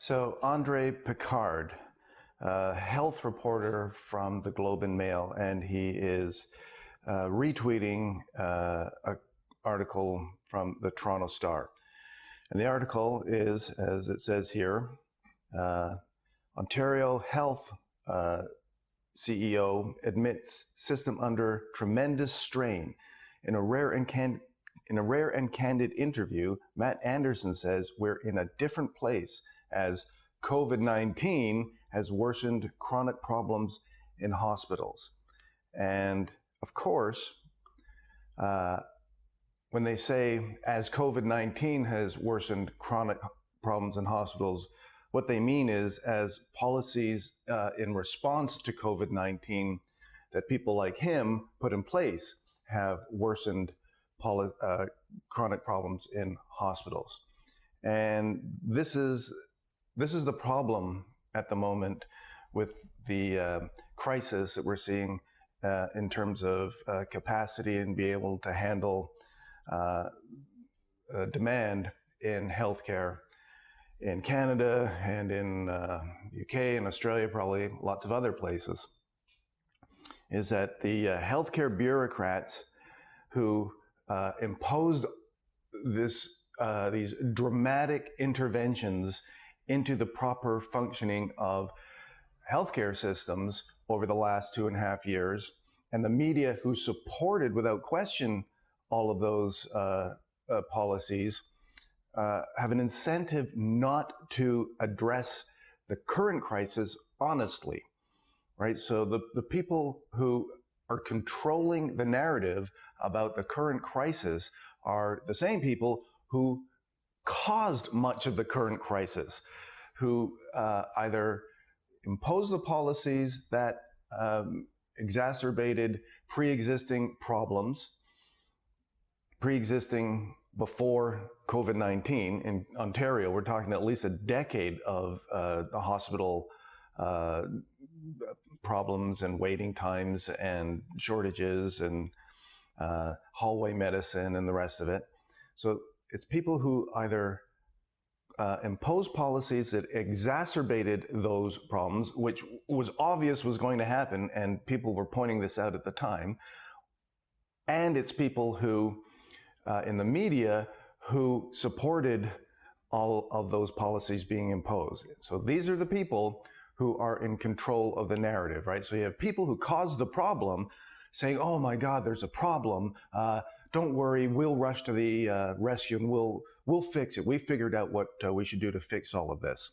So Andre Picard, a health reporter from the Globe and Mail, and he is retweeting an article from the Toronto Star. And the article is, as it says here, Ontario Health CEO admits system under tremendous strain. In a rare and candid interview, Matt Anderson says we're in a different place as COVID-19 has worsened chronic problems in hospitals. And of course, when they say as COVID-19 has worsened chronic problems in hospitals, what they mean is as policies in response to COVID-19 that people like him put in place have worsened chronic problems in hospitals. And this is the problem at the moment with the crisis that we're seeing in terms of capacity and be able to handle demand in healthcare in Canada and in UK and Australia, probably lots of other places, is that the healthcare bureaucrats who imposed these dramatic interventions into the proper functioning of healthcare systems over the last 2.5 years, and the media who supported without question all of those policies have an incentive not to address the current crisis honestly, right? So the people who are controlling the narrative about the current crisis are the same people who caused much of the current crisis, who either imposed the policies that exacerbated pre-existing problems, pre-existing before COVID-19. In Ontario, we're talking at least a decade of hospital problems and waiting times and shortages and hallway medicine and the rest of it. So it's people who either impose policies that exacerbated those problems, which was obvious was going to happen, and people were pointing this out at the time, and it's people who in the media who supported all of those policies being imposed. So these are the people who are in control of the narrative, right? So you have people who caused the problem saying, oh my God, there's a problem. Don't worry, we'll rush to the rescue and we'll fix it. We figured out what we should do to fix all of this,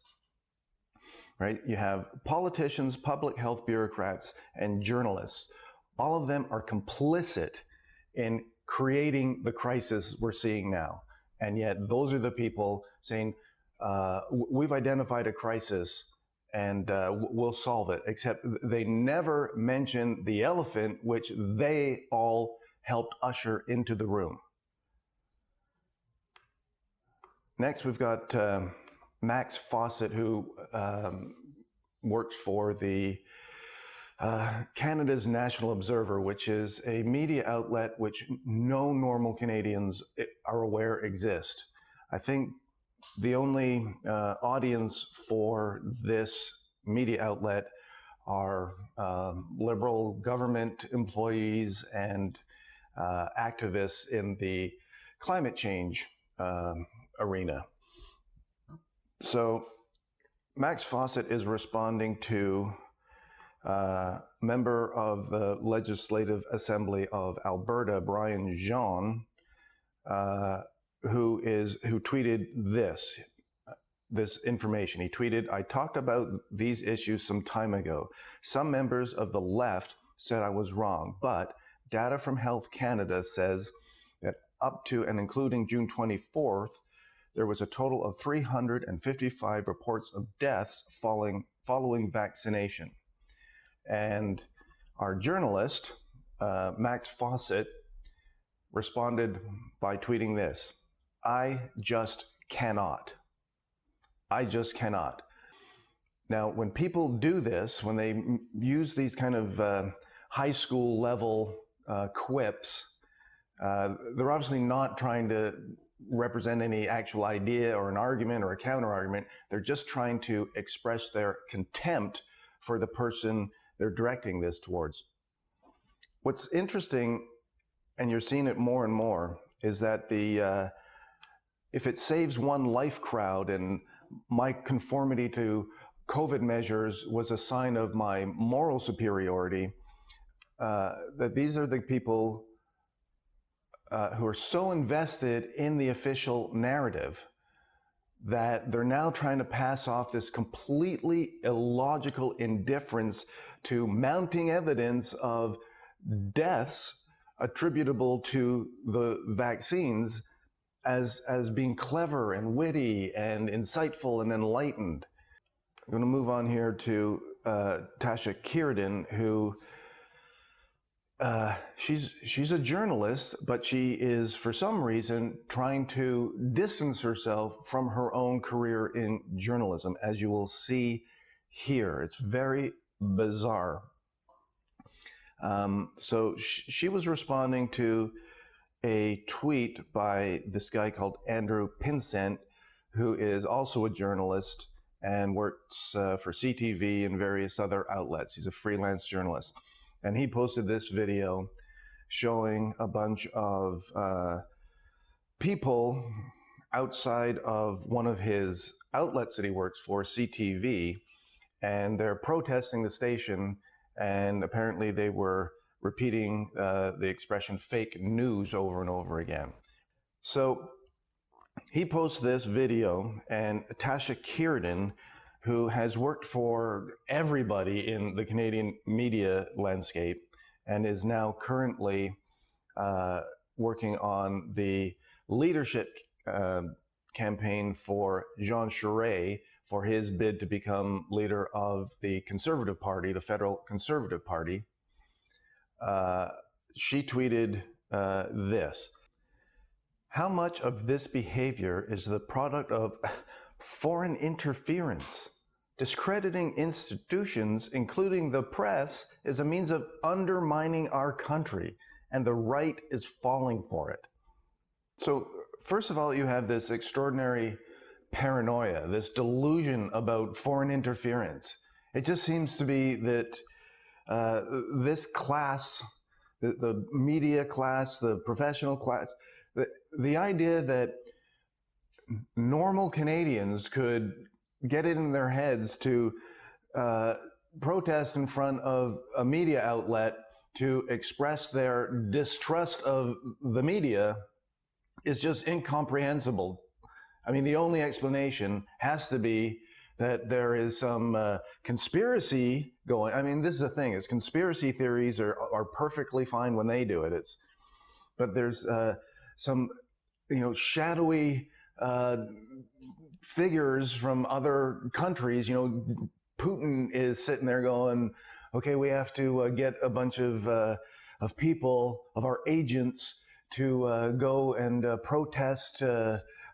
right? You have politicians, public health bureaucrats, and journalists. All of them are complicit in creating the crisis we're seeing now. And yet those are the people saying, we've identified a crisis and we'll solve it, except they never mention the elephant, which they all helped usher into the room. Next, we've got Max Fawcett, who works for the Canada's National Observer, which is a media outlet which no normal Canadians are aware exist. I think the only audience for this media outlet are Liberal government employees and activists in the climate change arena. So Max Fawcett is responding to member of the Legislative Assembly of Alberta, Brian Jean, who tweeted this information. He tweeted, I talked about these issues some time ago. Some members of the left said I was wrong, but data from Health Canada says that up to and including June 24th, there was a total of 355 reports of deaths following vaccination. And our journalist, Max Fawcett, responded by tweeting this: I just cannot. I just cannot. Now, when people do this, when they use these kind of high school level quips, they're obviously not trying to represent any actual idea or an argument or a counter argument. They're just trying to express their contempt for the person they're directing this towards. What's interesting, and you're seeing it more and more, is that the if it saves one life crowd, and my conformity to COVID measures was a sign of my moral superiority, that these are the people who are so invested in the official narrative that they're now trying to pass off this completely illogical indifference to mounting evidence of deaths attributable to the vaccines as being clever and witty and insightful and enlightened. I'm going to move on here to Tasha Kheiriddin, who she's a journalist, but she is, for some reason, trying to distance herself from her own career in journalism, as you will see here. It's very bizarre. So she was responding to a tweet by this guy called Andrew Pinsent, who is also a journalist and works for CTV and various other outlets. He's a freelance journalist. And he posted this video showing a bunch of people outside of one of his outlets that he works for, CTV, and they're protesting the station, and apparently they were repeating the expression fake news over and over again. So he posts this video, and Tasha Kheiriddin, who has worked for everybody in the Canadian media landscape and is now currently working on the leadership campaign for Jean Charest for his bid to become leader of the Conservative Party, the federal Conservative Party. She tweeted this: "How much of this behavior is the product of foreign interference? Discrediting institutions, including the press, is a means of undermining our country, and the right is falling for it." So, first of all, you have this extraordinary paranoia, this delusion about foreign interference. It just seems to be that this class, the media class, the professional class, the idea that normal Canadians could get it in their heads to protest in front of a media outlet to express their distrust of the media is just incomprehensible. I mean, the only explanation has to be that there is some conspiracy going. I mean, this is the thing, is conspiracy theories are perfectly fine when they do it. But there's some, shadowy figures from other countries. Putin is sitting there going, okay, we have to get a bunch of people, of our agents, to go and protest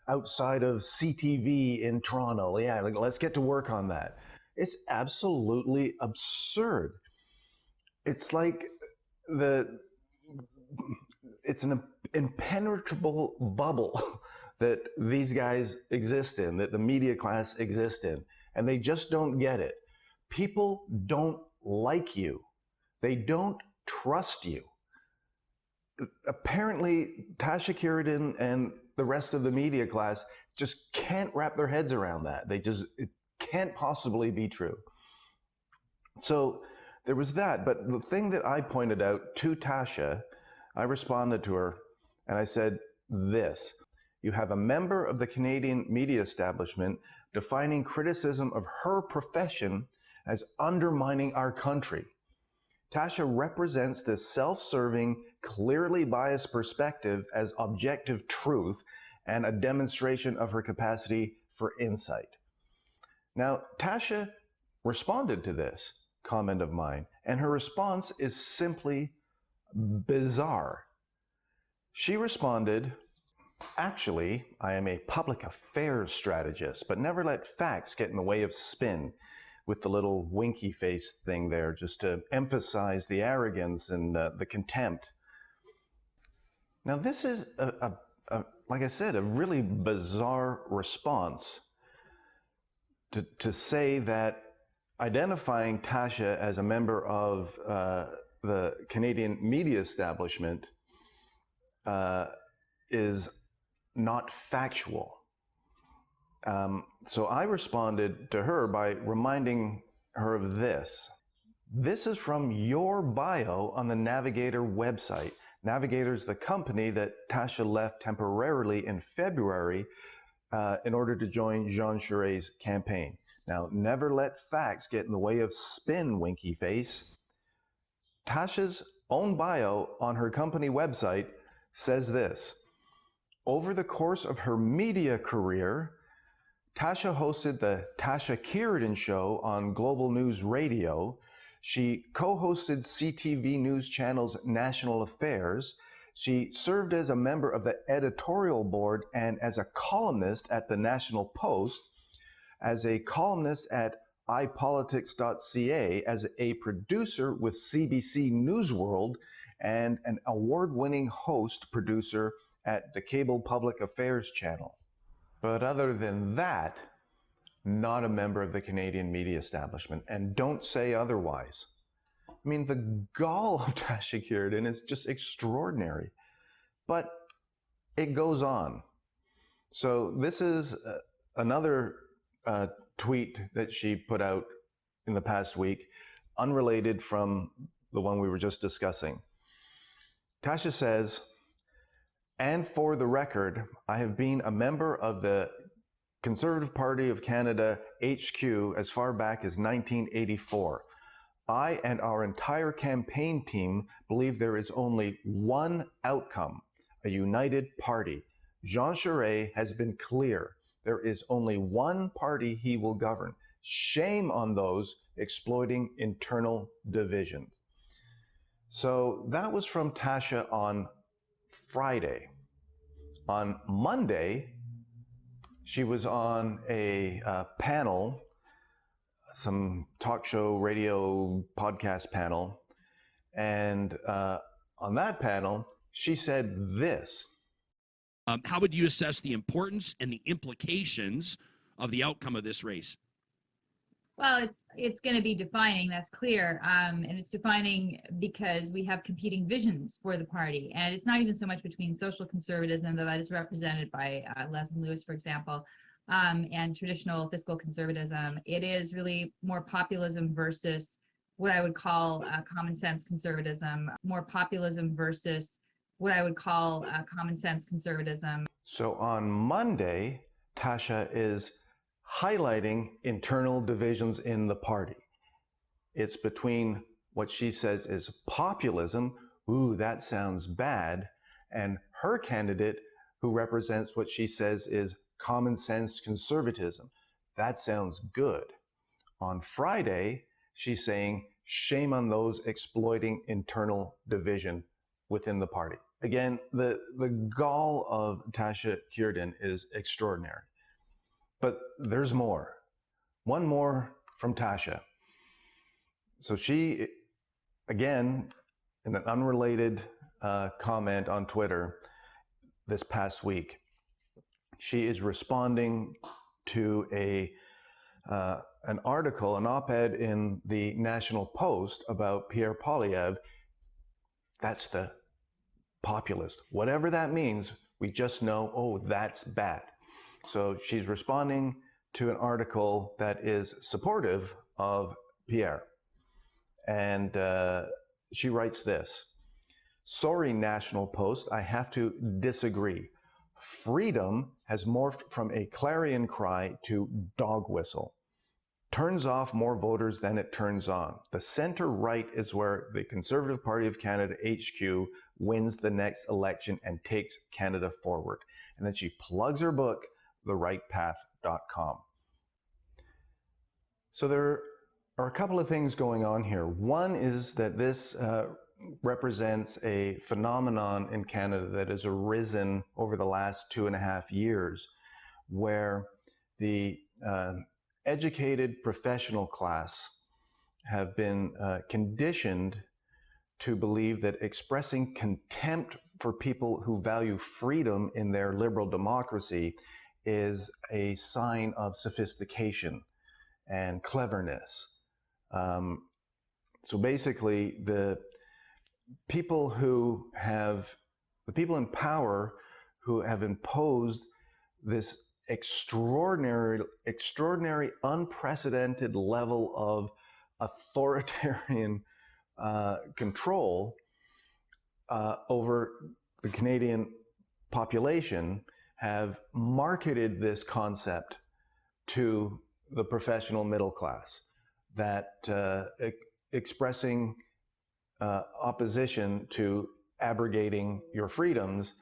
outside of CTV in Toronto. Yeah, let's get to work on that. It's absolutely absurd. It's like it's an impenetrable bubble that these guys exist in, that the media class exists in, and they just don't get it. People don't like you. They don't trust you. Apparently, Tasha Kheiriddin and the rest of the media class just can't wrap their heads around that. It can't possibly be true. So there was that. But the thing that I pointed out to Tasha, I responded to her and I said this: you have a member of the Canadian media establishment defining criticism of her profession as undermining our country. Tasha represents this self-serving, clearly biased perspective as objective truth and a demonstration of her capacity for insight. Now, Tasha responded to this comment of mine, and her response is simply bizarre. She responded, "Actually, I am a public affairs strategist, but never let facts get in the way of spin," with the little winky face thing there, just to emphasize the arrogance and the contempt. Now, this is a like I said, a really bizarre response to say that identifying Tasha as a member of the Canadian media establishment is not factual. So I responded to her by reminding her of this. This is from your bio on the Navigator website. Navigator is the company that Tasha left temporarily in February in order to join Jean Charest's campaign. Now, never let facts get in the way of spin, winky face. Tasha's own bio on her company website says this: over the course of her media career, Tasha hosted the Tasha Kierden Show on Global News Radio. She co-hosted CTV News Channel's National Affairs. She served as a member of the editorial board and as a columnist at the National Post, as a columnist at iPolitics.ca, as a producer with CBC Newsworld, and an award-winning host producer at the Cable Public Affairs Channel. But other than that, not a member of the Canadian media establishment, and don't say otherwise. I mean, the gall of Tasha Kierden is just extraordinary. But it goes on. So this is another tweet that she put out in the past week, unrelated from the one we were just discussing. Tasha says, and for the record, I have been a member of the Conservative Party of Canada HQ as far back as 1984. I and our entire campaign team believe there is only one outcome, a united party. Jean Charest has been clear. There is only one party he will govern. Shame on those exploiting internal divisions. So that was from Tasha on Friday. On Monday, she was on a panel, some talk show, radio, podcast panel, and on that panel, she said this. How would you assess the importance and the implications of the outcome of this race? Well, it's going to be defining, that's clear. And it's defining because we have competing visions for the party. And it's not even so much between social conservatism, though that is represented by Leslie Lewis, for example, and traditional fiscal conservatism. It is really more populism versus what I would call common sense conservatism, more populism versus what I would call common sense conservatism. So on Monday, Tasha is highlighting internal divisions in the party. It's between what she says is populism, ooh, that sounds bad, and her candidate who represents what she says is common sense conservatism. That sounds good. On Friday, she's saying, shame on those exploiting internal division within the party. Again, the gall of Tasha Kierden is extraordinary. But there's more. One more from Tasha. So she, again, in an unrelated comment on Twitter this past week, she is responding to an article, an op-ed in the National Post about Pierre Poilievre. That's the populist. Whatever that means, we just know, oh, that's bad. So she's responding to an article that is supportive of Pierre. And she writes this: sorry, National Post, I have to disagree. Freedom has morphed from a clarion cry to dog whistle. Turns off more voters than it turns on. The center right is where the Conservative Party of Canada HQ wins the next election and takes Canada forward. And then she plugs her book, therightpath.com. So there are a couple of things going on here. One is that this represents a phenomenon in Canada that has arisen over the last 2.5 years, where the educated professional class have been conditioned to believe that expressing contempt for people who value freedom in their liberal democracy is a sign of sophistication and cleverness. So basically, the people in power who have imposed this extraordinary, unprecedented level of authoritarian control over the Canadian population have marketed this concept to the professional middle class, that expressing opposition to abrogating your freedoms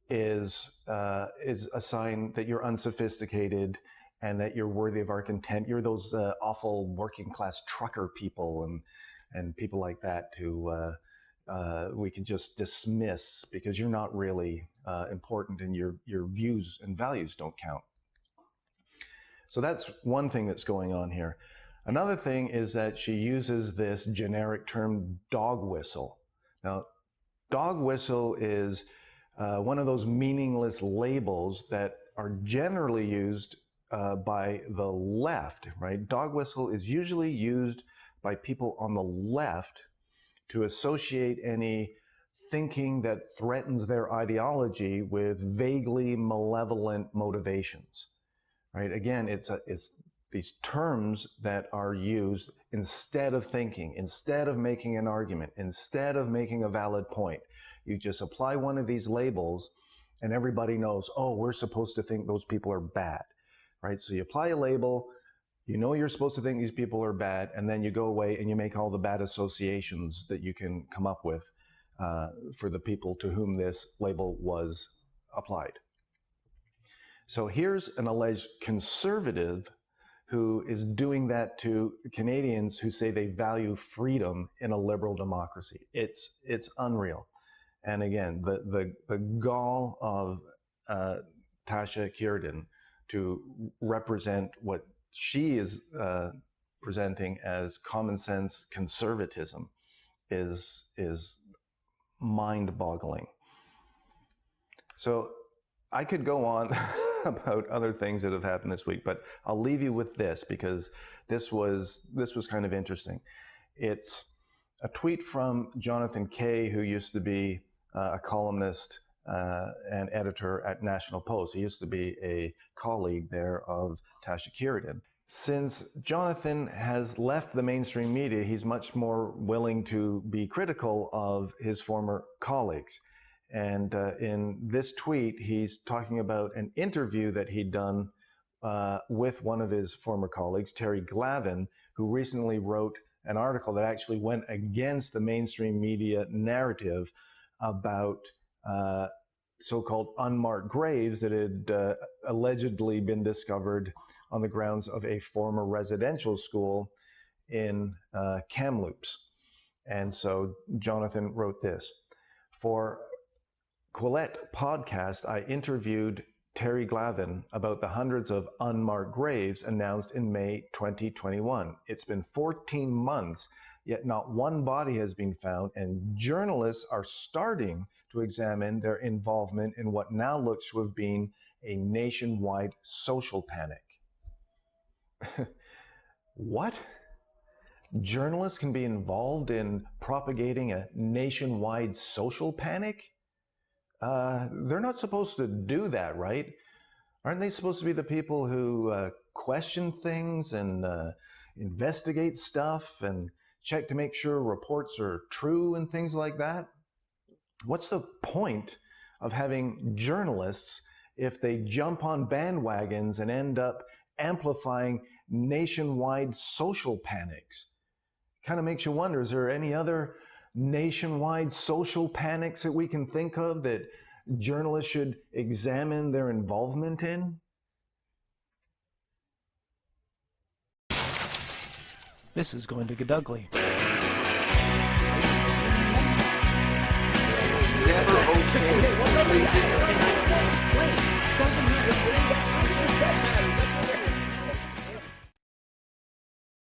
is a sign that you're unsophisticated and that you're worthy of our contempt. You're those awful working class trucker people and people like that who we can just dismiss because you're not really important and your views and values don't count. So that's one thing that's going on here. Another thing is that she uses this generic term dog whistle. Now, dog whistle is one of those meaningless labels that are generally used by the left, right? Dog whistle is usually used by people on the left to associate any thinking that threatens their ideology with vaguely malevolent motivations, right? Again, it's these terms that are used instead of thinking, instead of making an argument, instead of making a valid point. You just apply one of these labels and everybody knows, oh, we're supposed to think those people are bad, right? So you apply a label, you know you're supposed to think these people are bad, and then you go away and you make all the bad associations that you can come up with for the people to whom this label was applied. So here's an alleged conservative who is doing that to Canadians who say they value freedom in a liberal democracy. It's unreal. And again, the gall of Tasha Kheiriddin to represent what she is presenting as common sense conservatism is mind-boggling. So I could go on about other things that have happened this week, but I'll leave you with this because this was kind of interesting. It's a tweet from Jonathan Kay, who used to be a columnist and editor at National Post. He used to be a colleague there of Tasha Kheiriddin. Since Jonathan has left the mainstream media, he's much more willing to be critical of his former colleagues. And in this tweet, he's talking about an interview that he'd done with one of his former colleagues, Terry Glavin, who recently wrote an article that actually went against the mainstream media narrative about so-called unmarked graves that had allegedly been discovered on the grounds of a former residential school in Kamloops. And so Jonathan wrote this: for Quillette podcast, I interviewed Terry Glavin about the hundreds of unmarked graves announced in May 2021. It's been 14 months, yet not one body has been found, and journalists are starting to examine their involvement in what now looks to have been a nationwide social panic. What? Journalists can be involved in propagating a nationwide social panic? They're not supposed to do that, right? Aren't they supposed to be the people who question things and investigate stuff and check to make sure reports are true and things like that? What's the point of having journalists if they jump on bandwagons and end up amplifying nationwide social panics? Kind of makes you wonder, is there any other nationwide social panics that we can think of that journalists should examine their involvement in? This is going to get ugly.